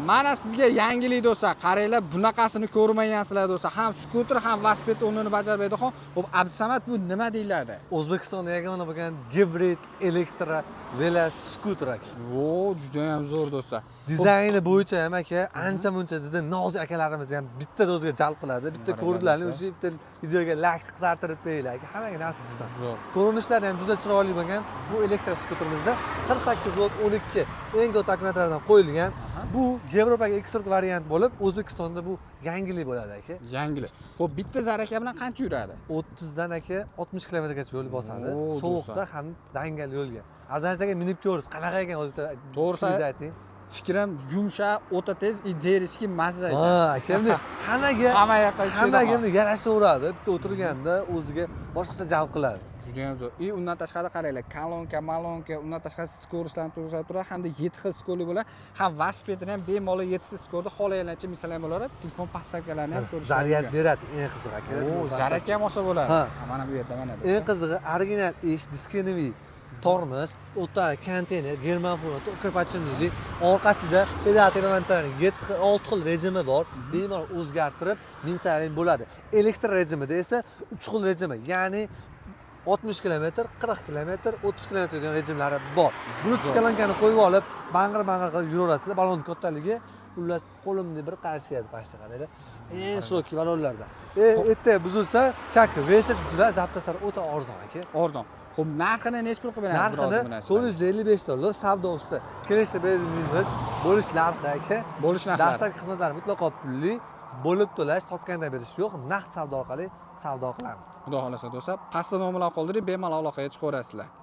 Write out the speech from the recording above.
Mana sizga yangilik do'stlar, qaranglar, bunaqasini ko'rmayansizlar do'stlar. Ham skuter, ham velosiped o'rnini bajarmaydi. Xo'p, Abdusamad bu nima deyiladi? O'zbekistonda yagona bo'lgan gibrid elektro veloskuter. O, juda ham zo'r do'stlar. Dizayni bo'yicha ham aka, ancha muncha dedi, nozik akalarimiz ham bitta o'ziga jalb qiladi. Bitta ko'rdilarni o'sha bitta videoga like qizartirib qo'yinglar aka. Hammaga nasib qilsin. Zo'r. Ko'rinishlari ham juda chiroyli bo'lgan. Bu elektr skuterimizda 48 volt 12 eng ko'p akkumulyatordan qo'yilgan. Bu Yevropaga eksport variant bo'lib, O'zbekistonda bu yangilik bo'ladi aka. Yangilik. Xo'p, bitta zaraka bilan qancha yuradi? 30 dan aka 60 kilometrgacha yo'l bosadi. Oo, Sovuqda ham dangal yo'lga. Azanchaga minib ko'rsiz, qanaqa ekan o'zi To'g'risi ayting. Fikrim yumshoq, o'ta tez, ideriski mazza ekan. Ha, endi hammaga hammaga yarashaveradi. Bitta o'tirganda o'ziga boshqacha jalb qiladi. Juda ham zo'r. Undan tashqari qaranglar, kolonka, malonka, undan tashqari skorochlarni turadi, hamda 7 xil skoli bo'ladi. Ham velosipedni ham bemalol 7 ta skorda xohlagancha misollar bo'ladi. Telefon pastavkalarini ham ko'rish mumkin. Zaryad beradi, eng qizig'i aka. O, zaryadga ham olsa bo'ladi. Mana bu yerda mana. Eng qizig'i original ish diskiniy tormoz, o'rtada konteyner, german furgon, ko'pachimlik, orqasida pedal termometrning 6 xil rejimi bor. Bemalol o'zgartirib minsalaring bo'ladi. Elektr rejimida esa 3 xil rejimi, ya'ni 60 km, 40 km, 30 km degan rejimlari bor. Bluetooth kolonkani qo'yib olib, bang'ir-bang'ir qilib yuraverasizlar. Balon kattaligi xullas qo'limni bir qarish keladi pastga qaranglar. Eng shirokki balonlarda. Erta buzilsa, chakka, veset juda zaptaslar o'ta arzon aka. Arzon. Xo'p, narxini necha pul qilib berasiz? Narxini $455 savdo ustida. Kelishda beramiz. Bo'lish narxi aka. Bo'lish narxlari. Dastlabki xizmatlar mutlaqo pulli, bo'lib to'lash, topganda berish yo'q. Naqd savdo orqali savdo qilamiz. Xudo xolasa do'stlar, pastda nomerlar qoldirib, bemalol aloqaga chiqaverasizlar.